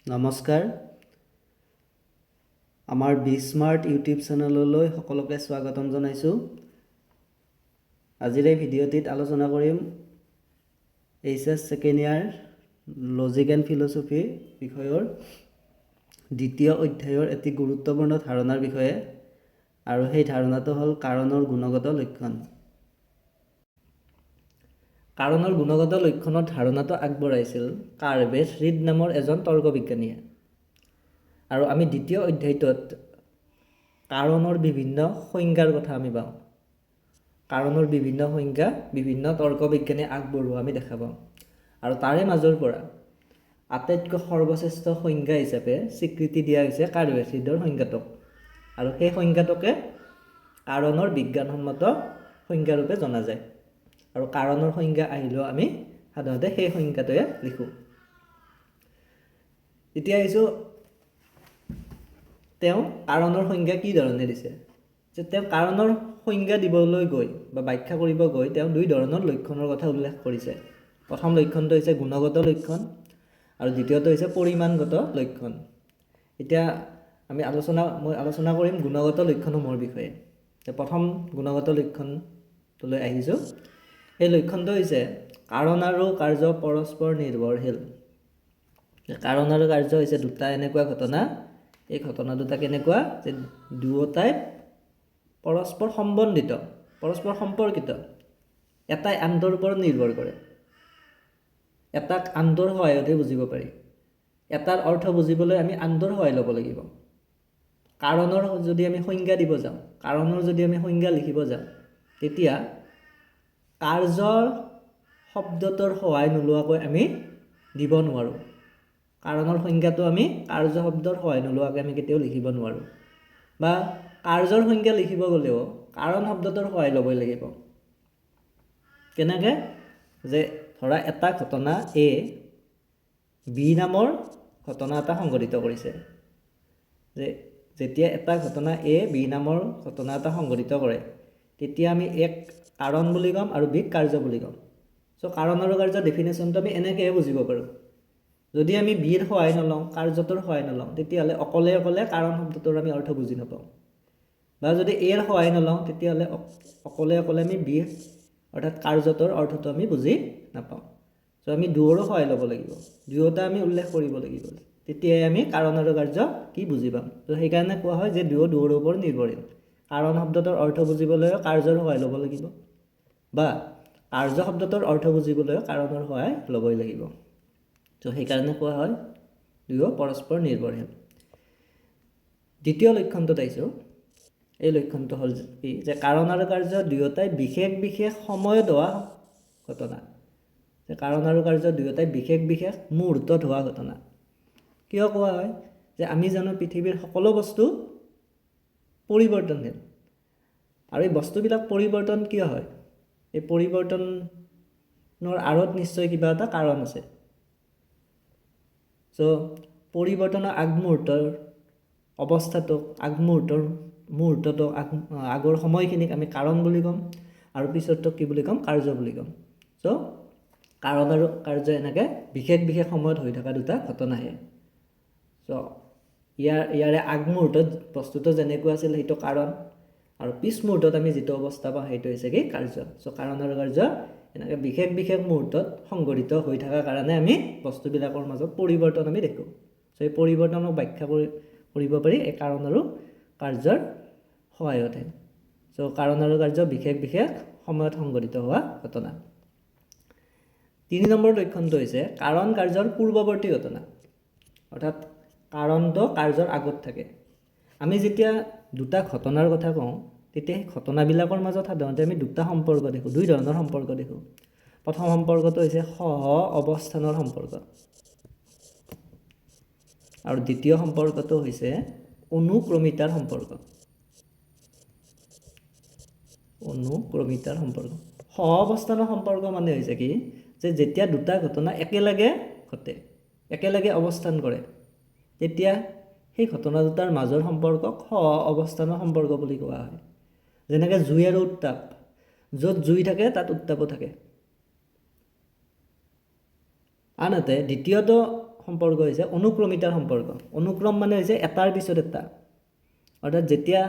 নমস্কাৰ আমাৰ B smart YouTube চেনেললৈ সকলোকে স্বাগতম জনাইছোঁ। আজিৰ এই ভিডিঅ'টিত আলোচনা কৰিম HS second year logic and philosophy বিষয়ৰ দ্বিতীয় অধ্যায়ৰ এটি গুৰুত্বপূৰ্ণ ধাৰণাৰ বিষয়ে, আৰু সেই ধাৰণাটো হ'ল কাৰণৰ গুণগত লক্ষণ। কাৰণৰ গুণগত লক্ষণৰ ধাৰণাটো আগবঢ়াইছিল কাৰ্ভেট ৰিড নামৰ এজন তৰ্ক বিজ্ঞানীয়ে। আৰু আমি দ্বিতীয় অধ্যায়টোত কাৰণৰ বিভিন্ন সংজ্ঞাৰ কথা আমি পাওঁ। কাৰণৰ বিভিন্ন সংজ্ঞা বিভিন্ন তৰ্ক বিজ্ঞানীয়ে আগবঢ়োৱা আমি দেখা পাওঁ। আৰু তাৰে মাজৰ পৰা আটাইতকৈ সৰ্বশ্ৰেষ্ঠ সংজ্ঞা হিচাপে স্বীকৃতি দিয়া হৈছে কাৰ্ভেট ৰিডৰ সংজ্ঞাটোক। আৰু সেই সংজ্ঞাটোকে কাৰণৰ বিজ্ঞানসন্মত সংজ্ঞাৰূপে জনা যায়। আৰু কাৰণৰ সংজ্ঞা আহিলেও আমি সাধাৰণতে সেই সংজ্ঞাটোৱে লিখোঁ। এতিয়া আহিছোঁ তেওঁ কাৰণৰ সংজ্ঞা কি ধৰণে দিছে, যে তেওঁ কাৰণৰ সংজ্ঞা দিবলৈ গৈ বা ব্যাখ্যা কৰিব গৈ তেওঁ দুই ধৰণৰ লক্ষণৰ কথা উল্লেখ কৰিছে। প্ৰথম লক্ষণটো হৈছে গুণগত লক্ষণ আৰু দ্বিতীয়টো হৈছে পৰিমাণগত লক্ষণ। এতিয়া মই আলোচনা কৰিম গুণগত লক্ষণসমূহৰ বিষয়ে। প্ৰথম গুণগত লক্ষণটোলৈ আহিছোঁ। এই লক্ষণটো হৈছে কাৰণ আৰু কাৰ্য পৰস্পৰ নিৰ্ভৰশীল। কাৰণ আৰু কাৰ্য হৈছে দুটা এনেকুৱা ঘটনা, এই ঘটনা দুটা কেনেকুৱা যে দুয়োটাই পৰস্পৰ সম্বন্ধিত, পৰস্পৰ সম্পৰ্কিত, এটাই আনটোৰ ওপৰত নিৰ্ভৰ কৰে। এটাক আনটোৰ সহায়তহে বুজিব পাৰি। এটাৰ অৰ্থ বুজিবলৈ আমি আনটোৰ সহায় ল'ব লাগিব। কাৰণৰ যদি আমি সংজ্ঞা দিব যাওঁ, কাৰণৰ যদি আমি সংজ্ঞা লিখিব যাওঁ, তেতিয়া কাৰ্যৰ শব্দটোৰ সহায় নোলোৱাকৈ আমি দিব নোৱাৰোঁ। কাৰণৰ সংজ্ঞাটো আমি কাৰ্য শব্দৰ সহায় নোলোৱাকৈ আমি কেতিয়াও লিখিব নোৱাৰোঁ। বা কাৰ্যৰ সংজ্ঞা লিখিব গ'লেও কাৰণ শব্দটোৰ সহায় ল'বই লাগিব। কেনেকৈ? যে ধৰা এটা ঘটনা এ বি নামৰ ঘটনা এটা সংঘটিত কৰিছে। যে যেতিয়া এটা ঘটনা এ বি নামৰ ঘটনা এটা সংঘটিত কৰে, তেতিয়া আমি এক কাৰণ বুলি ক'ম আৰু বিক কাৰ্য বুলি ক'ম। চ' কাৰণ আৰু কাৰ্য ডেফিনেশ্যনটো আমি এনেকৈহে বুজিব পাৰোঁ। যদি আমি বিৰ সহায় নলওঁ, কাৰ্যটোৰ সহায় নলওঁ, তেতিয়াহ'লে অকলে অকলে কাৰণ শব্দটোৰ আমি অৰ্থ বুজি নাপাওঁ। বা যদি এৰ সহায় নলওঁ, তেতিয়াহ'লে অকলে অকলে আমি বি অৰ্থাৎ কাৰ্যটোৰ অৰ্থটো আমি বুজি নাপাওঁ। চ' আমি দুয়োৰো সহায় ল'ব লাগিব, দুয়োটা আমি উল্লেখ কৰিব লাগিব, তেতিয়াই আমি কাৰণ আৰু কাৰ্য কি বুজি পাম। ত' সেইকাৰণে কোৱা হয় যে দুয়োৰ ওপৰত নিৰ্ভৰশীল। কাৰণ শব্দটোৰ অৰ্থ বুজিবলৈও কাৰ্যৰ সহায় ল'ব লাগিব, বা কাৰ্য শব্দটোৰ অৰ্থ বুজিবলৈও কাৰণৰ সহায় ল'বই লাগিব। ত' সেইকাৰণে কোৱা হয় দুয়ো পৰস্পৰ নিৰ্ভৰশীল। দ্বিতীয় লক্ষণটোত আহিছোঁ। এই লক্ষণটো হ'ল কি, যে কাৰণ আৰু কাৰ্য দুয়োটাই বিশেষ বিশেষ সময়ত হোৱা ঘটনা। যে কাৰণ আৰু কাৰ্য দুয়োটাই বিশেষ বিশেষ মুহূৰ্তত হোৱা ঘটনা। কিয় কোৱা হয়? যে আমি জানো পৃথিৱীৰ সকলো বস্তু পৰিৱৰ্তনশীল। আৰু এই বস্তুবিলাক পৰিৱৰ্তন কিয় হয়? এই পৰিৱৰ্তনৰ আঁৰত নিশ্চয় কিবা এটা কাৰণ আছে। চ' পৰিৱৰ্তনৰ আগমুহূৰ্তৰ অৱস্থাটোক, মুহূৰ্তটোক, আগৰ সময়খিনিক আমি কাৰণ বুলি ক'ম, আৰু পিছৰটোক কি বুলি ক'ম? কাৰ্য বুলি ক'ম। চ' কাৰণ আৰু কাৰ্য এনেকৈ বিশেষ বিশেষ সময়ত হৈ থকা দুটা ঘটনাহে। চ' ইয়াৰে আগমুহূৰ্তত বস্তুটো যেনেকুৱা আছিল সেইটো কাৰণ, আৰু পিছ মুহূৰ্তত আমি যিটো অৱস্থা পাওঁ সেইটো হৈছে কি? কাৰ্য। চ' কাৰণ আৰু কাৰ্য এনেকৈ বিশেষ বিশেষ মুহূৰ্তত সংঘটিত হৈ থকাৰ কাৰণে আমি বস্তুবিলাকৰ মাজত পৰিৱৰ্তন আমি দেখোঁ। চ' এই পৰিৱৰ্তনক ব্যাখ্যা কৰিব পাৰি এই কাৰণ আৰু কাৰ্যৰ সহায়তহে। চ' কাৰণ আৰু কাৰ্য বিশেষ বিশেষ সময়ত সংঘটিত হোৱা ঘটনা। 3 নম্বৰ লক্ষণটো হৈছে কাৰণ কাৰ্যৰ পূৰ্ৱৱৰ্তী ঘটনা। অৰ্থাৎ কাৰণটো কাৰ্যৰ আগত থাকে। আমি যেতিয়া দুটা ঘটনাৰ কথা কওঁ, তেতিয়া সেই ঘটনাবিলাকৰ মাজত সাধাৰণতে আমি দুটা সম্পৰ্ক দেখোঁ, দুই ধৰণৰ সম্পৰ্ক দেখোঁ। প্ৰথম সম্পৰ্কটো হৈছে সহ অৱস্থানৰ সম্পৰ্ক, আৰু দ্বিতীয় সম্পৰ্কটো হৈছে অনুক্ৰমিতাৰ সম্পৰ্ক। অনুক্ৰমিতাৰ সম্পৰ্ক। সহ অৱস্থানৰ সম্পৰ্ক মানে হৈছে কি, যে যেতিয়া দুটা ঘটনা একেলগে ঘটে, একেলগে অৱস্থান কৰে, তেতিয়া সেই ঘটনা দুটাৰ মাজৰ সম্পৰ্কক সহ অৱস্থানৰ সম্পৰ্ক বুলি কোৱা হয়। যেনেকৈ জুই আৰু উত্তাপ, য'ত জুই থাকে তাত উত্তাপো থাকে। আনহাতে দ্বিতীয়টো সম্পৰ্ক হৈছে অনুক্ৰমিতাৰ সম্পৰ্ক অনুক্ৰম মানে হৈছে এটাৰ পিছত এটা অৰ্থাৎ যেতিয়া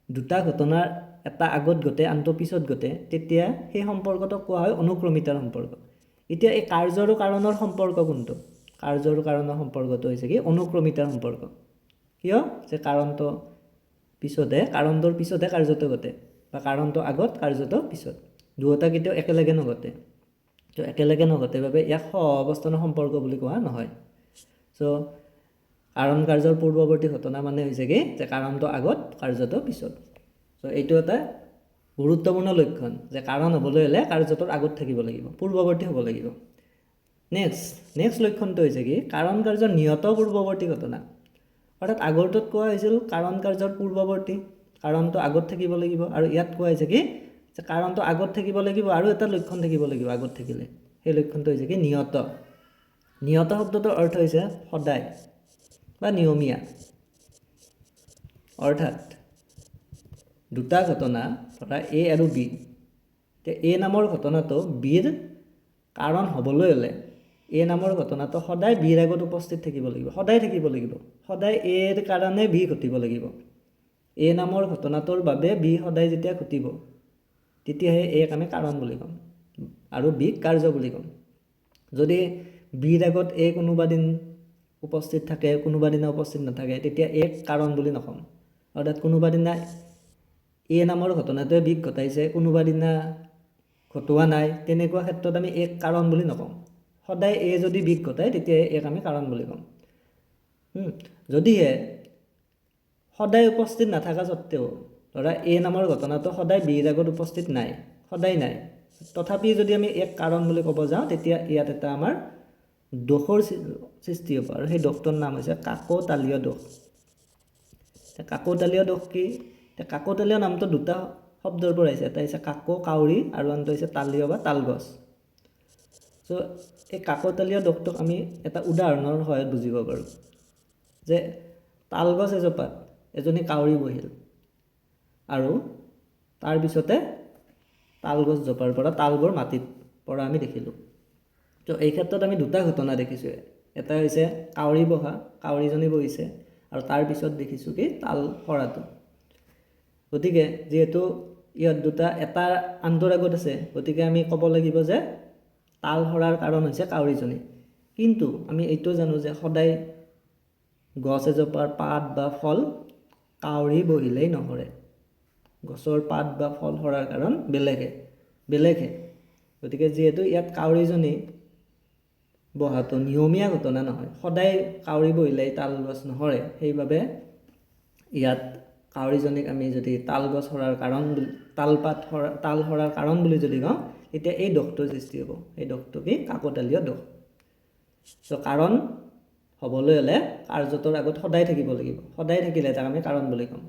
দুটা ঘটনাৰ এটা আগত ঘটে আনটো পিছত ঘটে তেতিয়া সেই সম্পৰ্কটো কোৱা হয় অনুক্ৰমিতাৰ সম্পৰ্ক এতিয়া এই কাৰ্য আৰু কাৰণৰ সম্পৰ্ক কোনটো কাৰ্য আৰু কাৰণৰ সম্পৰ্কটো হৈছে কি অনুক্ৰমিতাৰ সম্পৰ্ক কিয় যে কাৰণটো পিছতে কাৰণটোৰ পিছতে কাৰ্যটো ঘটে বা কাৰণটো আগত কাৰ্যটো পিছত দুয়োটা কেতিয়াও একেলগে নঘটে তো একেলগে নঘটে বাবে ইয়াক সহ অৱস্থানৰ সম্পৰ্ক বুলি কোৱা নহয় সো কাৰণ কাৰ্যৰ পূৰ্বৱৰ্তী ঘটনা মানে হৈছে কি যে কাৰণটো আগত কাৰ্যটো পিছত সো এইটো এটা গুৰুত্বপূৰ্ণ লক্ষণ যে কাৰণ হ'বলৈ হ'লে কাৰ্যটোৰ আগত থাকিব লাগিব পূৰ্বৱৰ্তী হ'ব লাগিব নেক্সট লক্ষণটো হৈছে কি কাৰণ কাৰ্যৰ নিয়ত পূৰ্বৱৰ্তী ঘটনা অৰ্থাৎ আগৰটোত কোৱা হৈছিল কাৰণ কাৰ্যৰ পূৰ্বৱৰ্তী কাৰণটো আগত থাকিব লাগিব আৰু ইয়াত কোৱা হৈছে কি যে কাৰণটো আগত থাকিব লাগিব আৰু এটা লক্ষণ থাকিব লাগিব আগত থাকিলে সেই লক্ষণটো হৈছে কি নিয়ত শব্দটোৰ অৰ্থ হৈছে সদায় বা নিয়মীয়া অৰ্থাৎ দুটা ঘটনা ধৰা এ আৰু বি এ নামৰ ঘটনাটো বিৰ কাৰণ হ'বলৈ হ'লে এ নামৰ ঘটনাটো সদায় বিৰ আগত উপস্থিত থাকিব লাগিব সদায় এৰ কাৰণে বি ঘটিব লাগিব এ নামৰ ঘটনাটোৰ বাবে বি সদায় যেতিয়া ঘটিব তেতিয়াহে এক আমি কাৰণ বুলি ক'ম আৰু বিক কাৰ্য বুলি ক'ম যদি বিৰ আগত এ কোনোবা দিন উপস্থিত থাকে কোনোবা দিনা উপস্থিত নাথাকে তেতিয়া এক কাৰণ বুলি নকম অৰ্থাৎ কোনোবা দিনা এ নামৰ ঘটনাটোৱে বিক ঘটাইছে কোনোবা দিনা ঘটোৱা নাই তেনেকুৱা ক্ষেত্ৰত আমি এক কাৰণ বুলি নকম সদায় এ যদি বিক ঘটায় তেতিয়া এক আমি কাৰণ বুলি ক'ম যদিহে সদায় উপস্থিত নাথাকা স্বত্তেও ধৰা এ নামৰ ঘটনাটো সদায় বিৰ আগত উপস্থিত নাই সদায় নাই তথাপি যদি আমি এক কাৰণ বুলি ক'ব যাওঁ তেতিয়া ইয়াত এটা আমাৰ দোষৰ সৃষ্টি হ'ব আৰু সেই দোষটোৰ নাম হৈছে কাকতালীয় দোষ কাকতালীয় দোষ কি কাকতালীয় নামটো দুটা শব্দৰ পৰা আহিছে এটা হৈছে কাকো কাউৰী আৰু আনটো হৈছে তালীয় বা তালগছ সো এই কাকতালীয় দোষটোক আমি এটা উদাহৰণৰ সহায়ত বুজিব পাৰোঁ যে তালগছ এজোপাত এজনী কাউৰী বহিল আৰু তাৰপিছতে তালগছজোপাৰ পৰা তালবোৰ মাটিত পৰা আমি দেখিলোঁ তো এই ক্ষেত্ৰত আমি দুটা ঘটনা দেখিছোঁ এটা হৈছে কাউৰী বহা কাউৰীজনী বহিছে আৰু তাৰপিছত দেখিছোঁ কি তাল সৰাটো গতিকে যিহেতু ইয়াত দুটা এটা আনটোৰ আগত আছে গতিকে আমি ক'ব লাগিব যে তাল সৰাৰ কাৰণ হৈছে কাউৰীজনী কিন্তু আমি এইটো জানো যে সদায় গছ এজোপাৰ পাত বা ফল কাউৰী বহিলেই নসৰে গছৰ পাত বা ফল সৰাৰ কাৰণ বেলেগহে গতিকে যিহেতু ইয়াত কাউৰীজনী বহাটো নিয়মীয়া ঘটনা নহয় সদায় কাউৰী বহিলেই তাল গছ নসৰে সেইবাবে ইয়াত কাউৰীজনীক আমি যদি তাল গছ সৰাৰ কাৰণ তাল সৰাৰ কাৰণ বুলি যদি কওঁ তেতিয়া এই দোষটোৰ সৃষ্টি হ'ব এই দোষটো কি কাকতালীয় দোষ তো কাৰণ হ'বলৈ হ'লে কাৰ্যটোৰ আগত সদায় থাকিব লাগিব সদায় থাকিলে তাক আমি কাৰণ বুলি ক'ম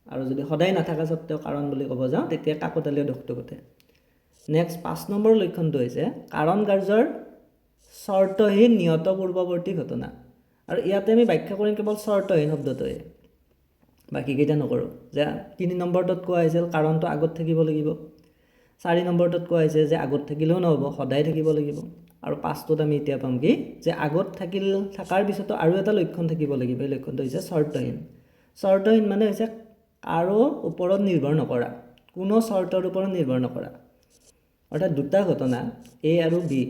আৰু যদি সদায় নাথাকা স্বত্তেও কাৰণ বুলি ক'ব যাওঁ তেতিয়া কাকতালীয় দোষটো ঘটে নেক্সট 5 নম্বৰ লক্ষণটো হৈছে কাৰণ কাৰ্যৰ চৰ্তহীন নিয়ত পূৰ্বৱৰ্তী ঘটনা আৰু ইয়াতে আমি ব্যাখ্যা কৰিম কেৱল চৰ্তহীন শব্দটোৱে বাকীকেইটা নকৰোঁ যে 3 নম্বৰটোত কোৱা হৈছিল কাৰণটো আগত থাকিব লাগিব 4 নম্বৰটোত কোৱা হৈছে যে আগত থাকিলেও নহ'ব সদায় থাকিব লাগিব আৰু 5টোত আমি এতিয়া পাম কি যে আগত থকাৰ পিছতো আৰু এটা লক্ষণ থাকিব লাগিব এই লক্ষণটো হৈছে চৰ্তহীন মানে হৈছে আৰু ওপৰত নিৰ্ভৰ নকৰা কোনো চৰ্তৰ ওপৰত নিৰ্ভৰ নকৰা অৰ্থাৎ দুটা ঘটনা এ আৰু বি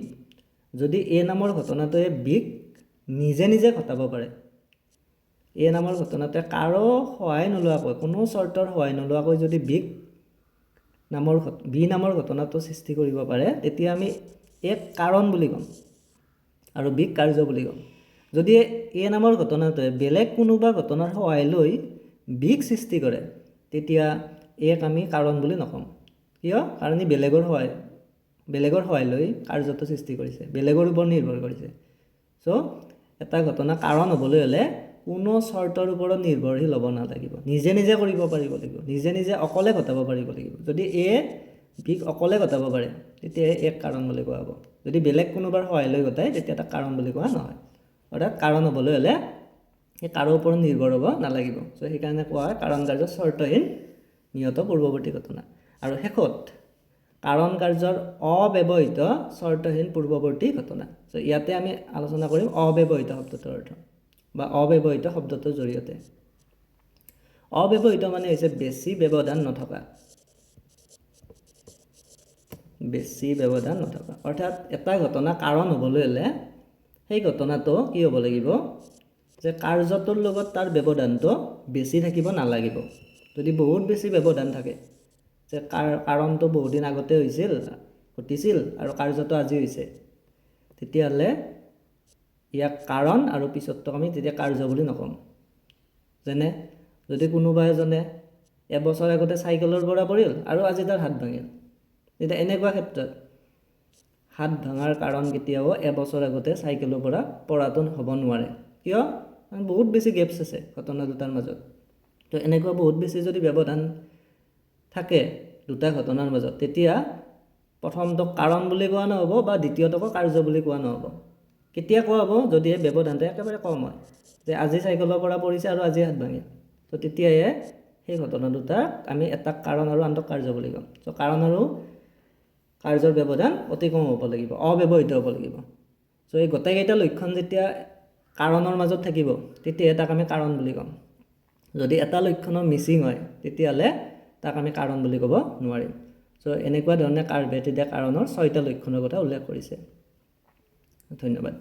যদি এ নামৰ ঘটনাটোৱে বিক নিজে ঘটাব পাৰে এ নামৰ ঘটনাটোৱে কাৰো সহায় নোলোৱাকৈ কোনো চৰ্তৰ সহায় নোলোৱাকৈ যদি বি নামৰ ঘটনাটো সৃষ্টি কৰিব পাৰে তেতিয়া আমি এক কাৰণ বুলি ক'ম আৰু বিক কাৰ্য বুলি ক'ম যদি এ নামৰ ঘটনাটোৱে বেলেগ কোনোবা ঘটনাৰ সহায় লৈ বিক সৃষ্টি কৰে তেতিয়া এক আমি কাৰণ বুলি নকম কিয় কাৰণ ই বেলেগৰ সহায় লৈ কাৰ্যটো সৃষ্টি কৰিছে বেলেগৰ ওপৰত নিৰ্ভৰ কৰিছে সো এটা ঘটনা কাৰণ হ'বলৈ হ'লে কোনো চৰ্তৰ ওপৰত নিৰ্ভৰশীল হ'ব নালাগিব নিজে কৰিব পাৰিব লাগিব নিজে অকলে ঘটাব পাৰিব লাগিব যদি এ বিক অকলে ঘটাব পাৰে তেতিয়া এক কাৰণ বুলি কোৱা হ'ব যদি বেলেগ কোনোবাৰ সহায় লৈ ঘটায় তেতিয়া এটা কাৰণ বুলি কোৱা নহয় অৰ্থাৎ কাৰণ হ'বলৈ হ'লে এই কাৰো ওপৰত নিৰ্ভৰ হ'ব নালাগিব সো সেইকাৰণে কোৱা হয় কাৰণ কাৰ্য চৰ্তহীন নিয়ত পূৰ্বৱৰ্তী ঘটনা আৰু শেষত কাৰণ কাৰ্যৰ অব্যৱহৃত চৰ্তহীন পূৰ্বৱৰ্তী ঘটনা। চ' ইয়াতে আমি আলোচনা কৰিম অব্যৱহৃত শব্দটোৰ অৰ্থ বা অব্যৱহৃত শব্দটোৰ জৰিয়তে। অব্যৱহৃত মানে হৈছে বেছি ব্যৱধান নথকা, বেছি ব্যৱধান নথকা। অৰ্থাৎ এটা ঘটনা কাৰণ হ'বলৈ হ'লে সেই ঘটনাটো কি হ'ব লাগিব যে কাৰ্যটোৰ লগত তাৰ ব্যৱধানটো বেছি থাকিব নালাগিব। যদি বহুত বেছি ব্যৱধান থাকে যে কাৰণটো বহুত দিন আগতে ঘটিছিল আৰু কাৰ্যটো আজি হৈছে, তেতিয়াহ'লে ইয়াক কাৰণ আৰু পিছতটো আমি তেতিয়া কাৰ্য বুলি নকওঁ। যেনে যদি কোনোবা এজনে এবছৰ আগতে চাইকেলৰ পৰা পৰিল আৰু আজি তাৰ হাত ভাঙিল, তেতিয়া এনেকুৱা ক্ষেত্ৰত হাত ভাঙাৰ কাৰণ কেতিয়াও এবছৰ আগতে চাইকেলৰ পৰা পৰাটো হ'ব নোৱাৰে। কিয়? বহুত বেছি গেপছ আছে ঘটনা দুটাৰ মাজত। তো এনেকুৱা বহুত বেছি যদি ব্যৱধান থাকে দুটা ঘটনাৰ মাজত, তেতিয়া প্ৰথমটোক কাৰণ বুলি কোৱা নহ'ব বা দ্বিতীয়টোকো কাৰ্য বুলি কোৱা নহ'ব। কেতিয়া কোৱা হ'ব? যদি এই ব্যৱধানটো একেবাৰে কম হয়, যে আজি চাইকেলৰ পৰা পৰিছে আৰু আজি হাত ভাঙিল, তো তেতিয়াহে সেই ঘটনা দুটাক আমি এটাক কাৰণ আৰু আনটোক কাৰ্য বুলি ক'ম। চ' কাৰণ আৰু কাৰ্যৰ ব্যৱধান অতি কম হ'ব লাগিব, অব্যৱহৃত হ'ব লাগিব। চ' এই গোটেইকেইটা লক্ষণ যেতিয়া কাৰণৰ মাজত থাকিব, তেতিয়াহে তাক আমি কাৰণ বুলি ক'ম। যদি এটা লক্ষণৰ মিচিং হয়, তেতিয়াহ'লে তাক আমি কাৰণ বুলি ক'ব নোৱাৰিম। চ' এনেকুৱা ধৰণে কাৰ্ভে তেতিয়া কাৰণৰ 6টা লক্ষণৰ কথা উল্লেখ কৰিছে। ধন্যবাদ।